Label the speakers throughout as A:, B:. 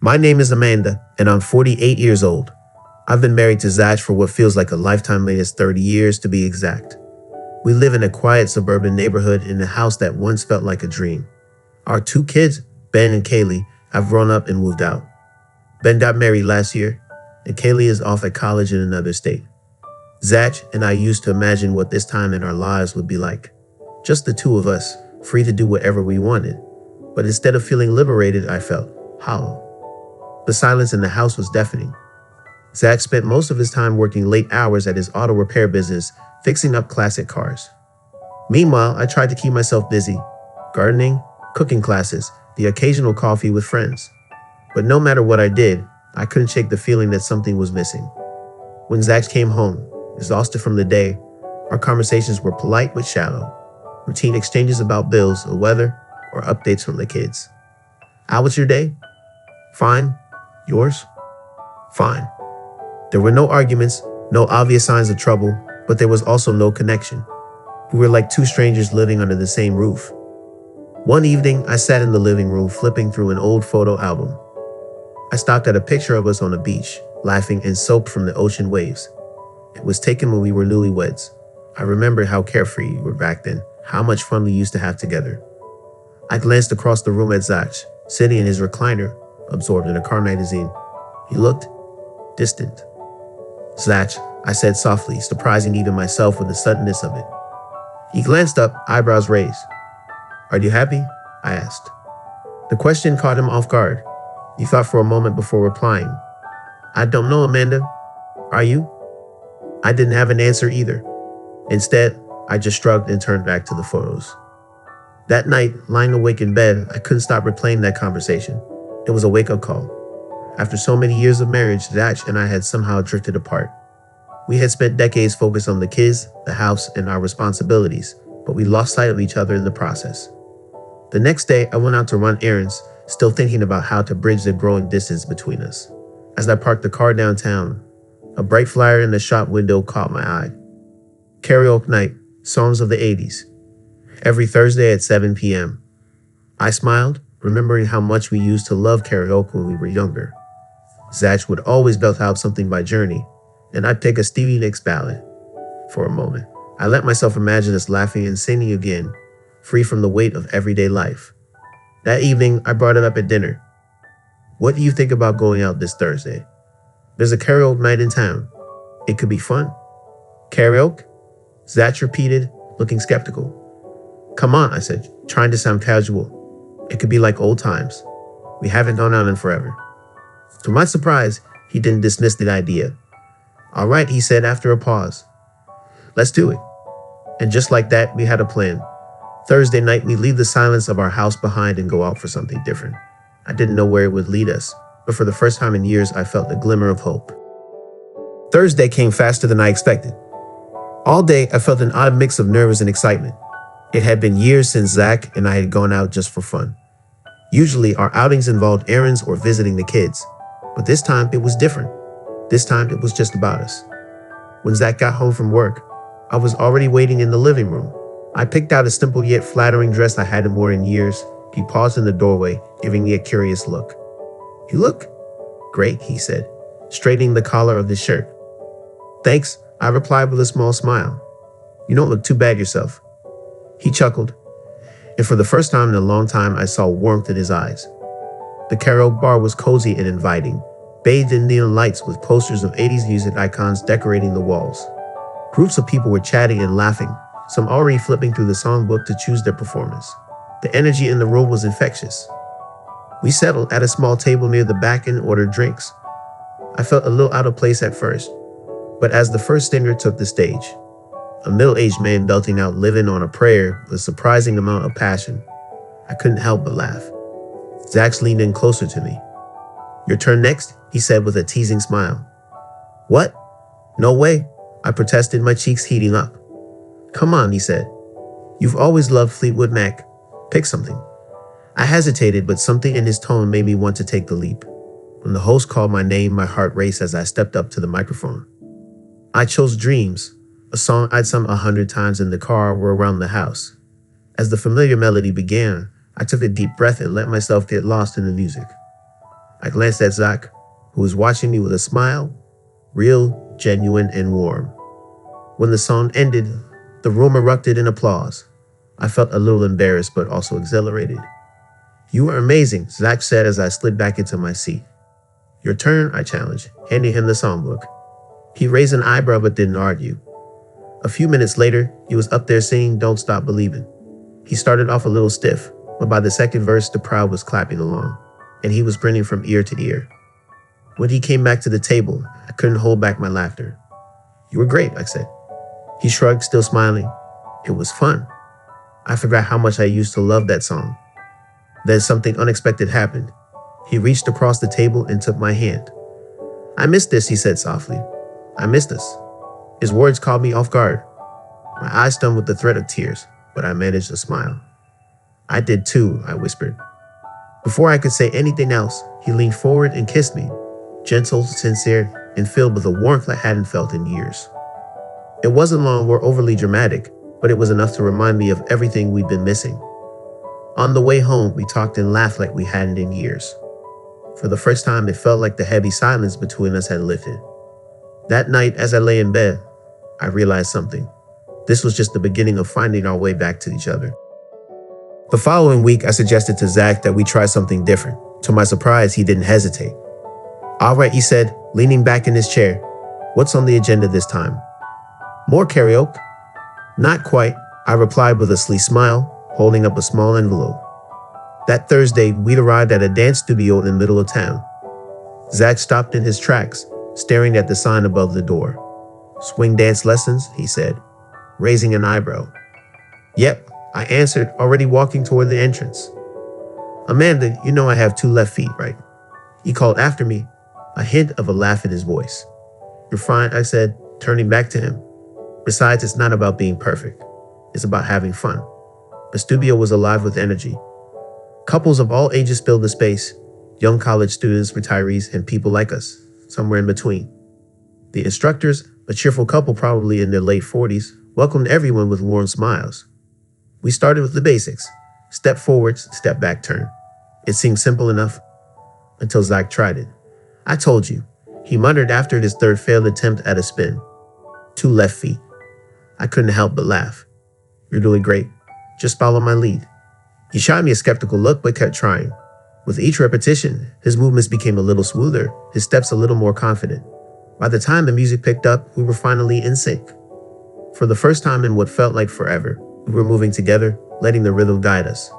A: My name is Amanda, and I'm 48 years old. I've been married to Zach for what feels like a lifetime, latest 30 years to be exact. We live in a quiet suburban neighborhood in a house that once felt like a dream. Our two kids, Ben and Kaylee, have grown up and moved out. Ben got married last year, and Kaylee is off at college in another state. Zach and I used to imagine what this time in our lives would be like. Just the two of us, free to do whatever we wanted. But instead of feeling liberated, I felt hollow. The silence in the house was deafening. Zach spent most of his time working late hours at his auto repair business, fixing up classic cars. Meanwhile, I tried to keep myself busy, gardening, cooking classes, the occasional coffee with friends. But no matter what I did, I couldn't shake the feeling that something was missing. When Zach came home, exhausted from the day, our conversations were polite but shallow, routine exchanges about bills, the weather, or updates from the kids. How was your day? Fine. Yours? Fine. There were no arguments, no obvious signs of trouble, but there was also no connection. We were like two strangers living under the same roof. One evening, I sat in the living room flipping through an old photo album. I stopped at a picture of us on a beach, laughing and soaked from the ocean waves. It was taken when we were newlyweds. I remembered how carefree we were back then, how much fun we used to have together. I glanced across the room at Zach, sitting in his recliner, absorbed in a car magazine. He looked distant. Zach, I said softly, surprising even myself with the suddenness of it. He glanced up, eyebrows raised. Are you happy? I asked. The question caught him off guard. He thought for a moment before replying. I don't know, Amanda. Are you? I didn't have an answer either. Instead, I just shrugged and turned back to the photos. That night, lying awake in bed, I couldn't stop replaying that conversation. It was a wake-up call. After so many years of marriage, Zach and I had somehow drifted apart. We had spent decades focused on the kids, the house, and our responsibilities, but we lost sight of each other in the process. The next day, I went out to run errands, still thinking about how to bridge the growing distance between us. As I parked the car downtown, a bright flyer in the shop window caught my eye. Karaoke night, songs of the 80s. Every Thursday at 7 p.m. I smiled, remembering how much we used to love karaoke when we were younger. Zach would always belt out something by Journey, and I'd pick a Stevie Nicks ballad. For a moment, I let myself imagine us laughing and singing again, free from the weight of everyday life. That evening, I brought it up at dinner. What do you think about going out this Thursday? There's a karaoke night in town. It could be fun. Karaoke? Zach repeated, looking skeptical. Come on, I said, trying to sound casual. It could be like old times. We haven't gone out in forever. To my surprise, he didn't dismiss the idea. All right, he said after a pause. Let's do it. And just like that, we had a plan. Thursday night, we leave the silence of our house behind and go out for something different. I didn't know where it would lead us, but for the first time in years, I felt a glimmer of hope. Thursday came faster than I expected. All day, I felt an odd mix of nerves and excitement. It had been years since Zach and I had gone out just for fun. Usually, our outings involved errands or visiting the kids, but this time it was different. This time it was just about us. When Zach got home from work, I was already waiting in the living room. I picked out a simple yet flattering dress I hadn't worn in years. He paused in the doorway, giving me a curious look. You look great, he said, straightening the collar of his shirt. Thanks, I replied with a small smile. You don't look too bad yourself. He chuckled, and for the first time in a long time, I saw warmth in his eyes. The karaoke bar was cozy and inviting, bathed in neon lights with posters of 80s music icons decorating the walls. Groups of people were chatting and laughing, some already flipping through the songbook to choose their performance. The energy in the room was infectious. We settled at a small table near the back and ordered drinks. I felt a little out of place at first, but as the first singer took the stage, a middle-aged man belting out "Living on a Prayer" with a surprising amount of passion, I couldn't help but laugh. Zach leaned in closer to me. Your turn next, he said with a teasing smile. What? No way, I protested, my cheeks heating up. Come on, he said. You've always loved Fleetwood Mac. Pick something. I hesitated, but something in his tone made me want to take the leap. When the host called my name, my heart raced as I stepped up to the microphone. I chose Dreams, a song I'd sung 100 times in the car or around the house. As the familiar melody began, I took a deep breath and let myself get lost in the music. I glanced at Zach, who was watching me with a smile, real, genuine, and warm. When the song ended, the room erupted in applause. I felt a little embarrassed but also exhilarated. "You were amazing," Zach said as I slid back into my seat. "Your turn," I challenged, handing him the songbook. He raised an eyebrow but didn't argue. A few minutes later, he was up there singing "Don't Stop Believin'." He started off a little stiff, but by the second verse, the crowd was clapping along, and he was grinning from ear to ear. When he came back to the table, I couldn't hold back my laughter. "You were great," I said. He shrugged, still smiling. "It was fun." I forgot how much I used to love that song. Then something unexpected happened. He reached across the table and took my hand. "I missed this," he said softly. "I missed us." His words caught me off guard. My eyes stung with the threat of tears, but I managed a smile. "I did too," I whispered. Before I could say anything else, he leaned forward and kissed me, gentle, sincere, and filled with a warmth I hadn't felt in years. It wasn't long or overly dramatic, but it was enough to remind me of everything we'd been missing. On the way home, we talked and laughed like we hadn't in years. For the first time, it felt like the heavy silence between us had lifted. That night, as I lay in bed, I realized something. This was just the beginning of finding our way back to each other. The following week, I suggested to Zach that we try something different. To my surprise, he didn't hesitate. "All right," he said, leaning back in his chair. "What's on the agenda this time?" "More karaoke." "Not quite," I replied with a sleek smile, holding up a small envelope. That Thursday, we'd arrived at a dance studio in the middle of town. Zach stopped in his tracks, staring at the sign above the door. "Swing dance lessons," he said, raising an eyebrow. "Yep," I answered, already walking toward the entrance. "Amanda, you know I have 2 left feet, right?" He called after me, a hint of a laugh in his voice. "You're fine," I said, turning back to him. "Besides, it's not about being perfect. It's about having fun." The studio was alive with energy. Couples of all ages filled the space, young college students, retirees, and people like us, somewhere in between. The instructors, a cheerful couple probably in their late 40s, welcomed everyone with warm smiles. We started with the basics: step forwards, step back, turn. It seemed simple enough until Zach tried it. "I told you," he muttered after his third failed attempt at a spin. 2 left feet. I couldn't help but laugh. "You're doing great. Just follow my lead." He shot me a skeptical look but kept trying. With each repetition, his movements became a little smoother, his steps a little more confident. By the time the music picked up, we were finally in sync. For the first time in what felt like forever, we were moving together, letting the rhythm guide us.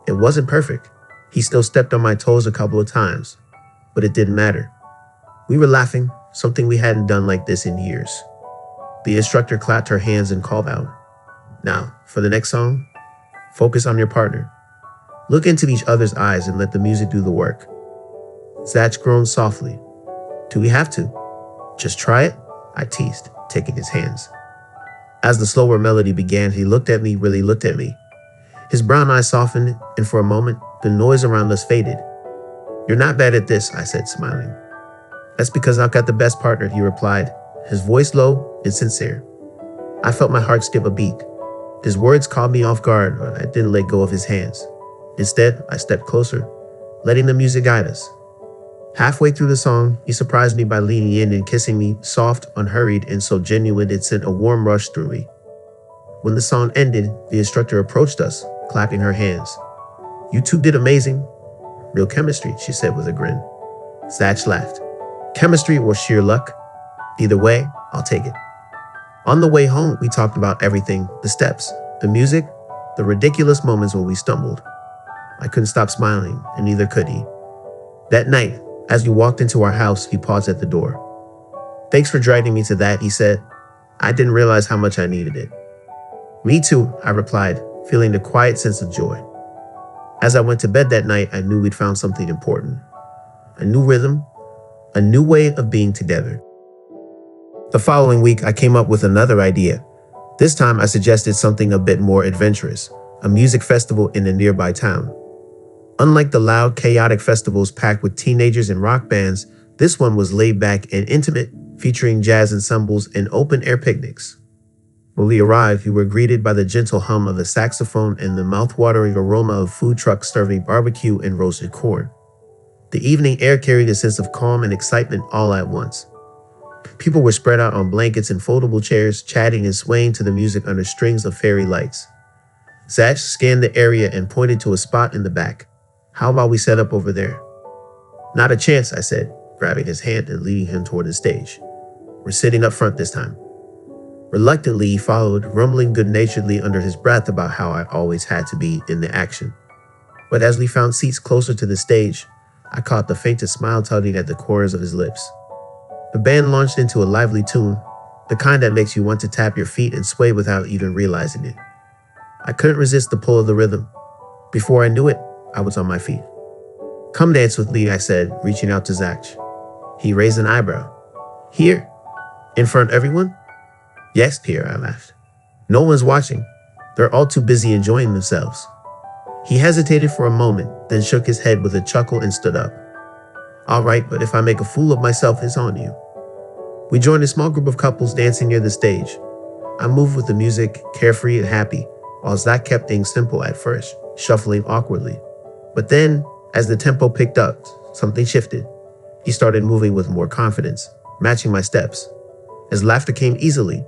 A: It wasn't perfect. He still stepped on my toes a couple of times, but it didn't matter. We were laughing, something we hadn't done like this in years. The instructor clapped her hands and called out, "Now, for the next song, focus on your partner. Look into each other's eyes and let the music do the work." Zach groaned softly. "Do we have to?" "Just try it," I teased, taking his hands. As the slower melody began, he looked at me, really looked at me. His brown eyes softened, and for a moment, the noise around us faded. "You're not bad at this," I said, smiling. "That's because I've got the best partner," he replied, his voice low and sincere. I felt my heart skip a beat. His words caught me off guard, but I didn't let go of his hands. Instead, I stepped closer, letting the music guide us. Halfway through the song, he surprised me by leaning in and kissing me, soft, unhurried, and so genuine it sent a warm rush through me. When the song ended, the instructor approached us, clapping her hands. "You two did amazing." "Real chemistry," she said with a grin. Zach laughed. "Chemistry or sheer luck? Either way, I'll take it." On the way home, we talked about everything: the steps, the music, the ridiculous moments when we stumbled. I couldn't stop smiling, and neither could he. That night, as we walked into our house, he paused at the door. "Thanks for dragging me to that," he said. "I didn't realize how much I needed it." "Me too," I replied, feeling a quiet sense of joy. As I went to bed that night, I knew we'd found something important. A new rhythm, a new way of being together. The following week, I came up with another idea. This time, I suggested something a bit more adventurous: a music festival in a nearby town. Unlike the loud, chaotic festivals packed with teenagers and rock bands, this one was laid back and intimate, featuring jazz ensembles and open-air picnics. When we arrived, we were greeted by the gentle hum of a saxophone and the mouth-watering aroma of food trucks serving barbecue and roasted corn. The evening air carried a sense of calm and excitement all at once. People were spread out on blankets and foldable chairs, chatting and swaying to the music under strings of fairy lights. Zach scanned the area and pointed to a spot in the back. "How about we set up over there?" "Not a chance," I said, grabbing his hand and leading him toward the stage. "We're sitting up front this time." Reluctantly, he followed, rumbling good-naturedly under his breath about how I always had to be in the action. But as we found seats closer to the stage, I caught the faintest smile tugging at the corners of his lips. The band launched into a lively tune, the kind that makes you want to tap your feet and sway without even realizing it. I couldn't resist the pull of the rhythm. Before I knew it, I was on my feet. "Come dance with me," I said, reaching out to Zach. He raised an eyebrow. "Here? In front of everyone?" "Yes, here," I laughed. "No one's watching. They're all too busy enjoying themselves." He hesitated for a moment, then shook his head with a chuckle and stood up. "All right, but if I make a fool of myself, it's on you." We joined a small group of couples dancing near the stage. I moved with the music, carefree and happy, while Zach kept things simple at first, shuffling awkwardly. But then, as the tempo picked up, something shifted. He started moving with more confidence, matching my steps. His laughter came easily,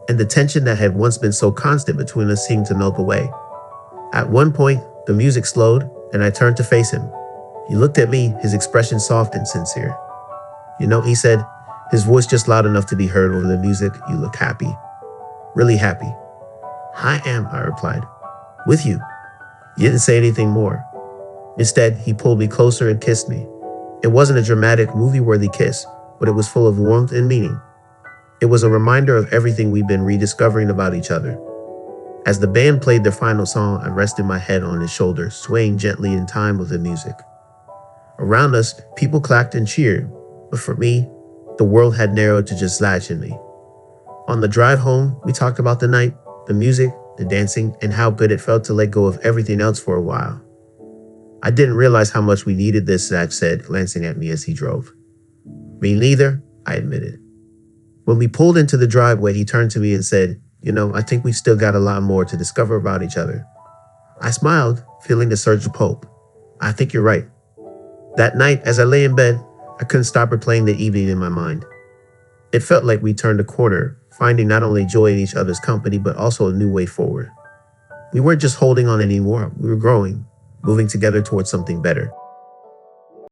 A: and the tension that had once been so constant between us seemed to melt away. At one point, the music slowed, and I turned to face him. He looked at me, his expression soft and sincere. "You know," he said, his voice just loud enough to be heard over the music, "you look happy. Really happy." "I am," I replied. "With you." He didn't say anything more. Instead, he pulled me closer and kissed me. It wasn't a dramatic, movie-worthy kiss, but it was full of warmth and meaning. It was a reminder of everything we'd been rediscovering about each other. As the band played their final song, I rested my head on his shoulder, swaying gently in time with the music. Around us, people clapped and cheered, but for me, the world had narrowed to just Zach and me. On the drive home, we talked about the night, the music, the dancing, and how good it felt to let go of everything else for a while. "I didn't realize how much we needed this," Zach said, glancing at me as he drove. "Me neither," I admitted. When we pulled into the driveway, he turned to me and said, "You know, I think we've still got a lot more to discover about each other." I smiled, feeling the surge of hope. "I think you're right." That night, as I lay in bed, I couldn't stop replaying the evening in my mind. It felt like we turned a corner, finding not only joy in each other's company, but also a new way forward. We weren't just holding on anymore, we were growing, moving together towards something better.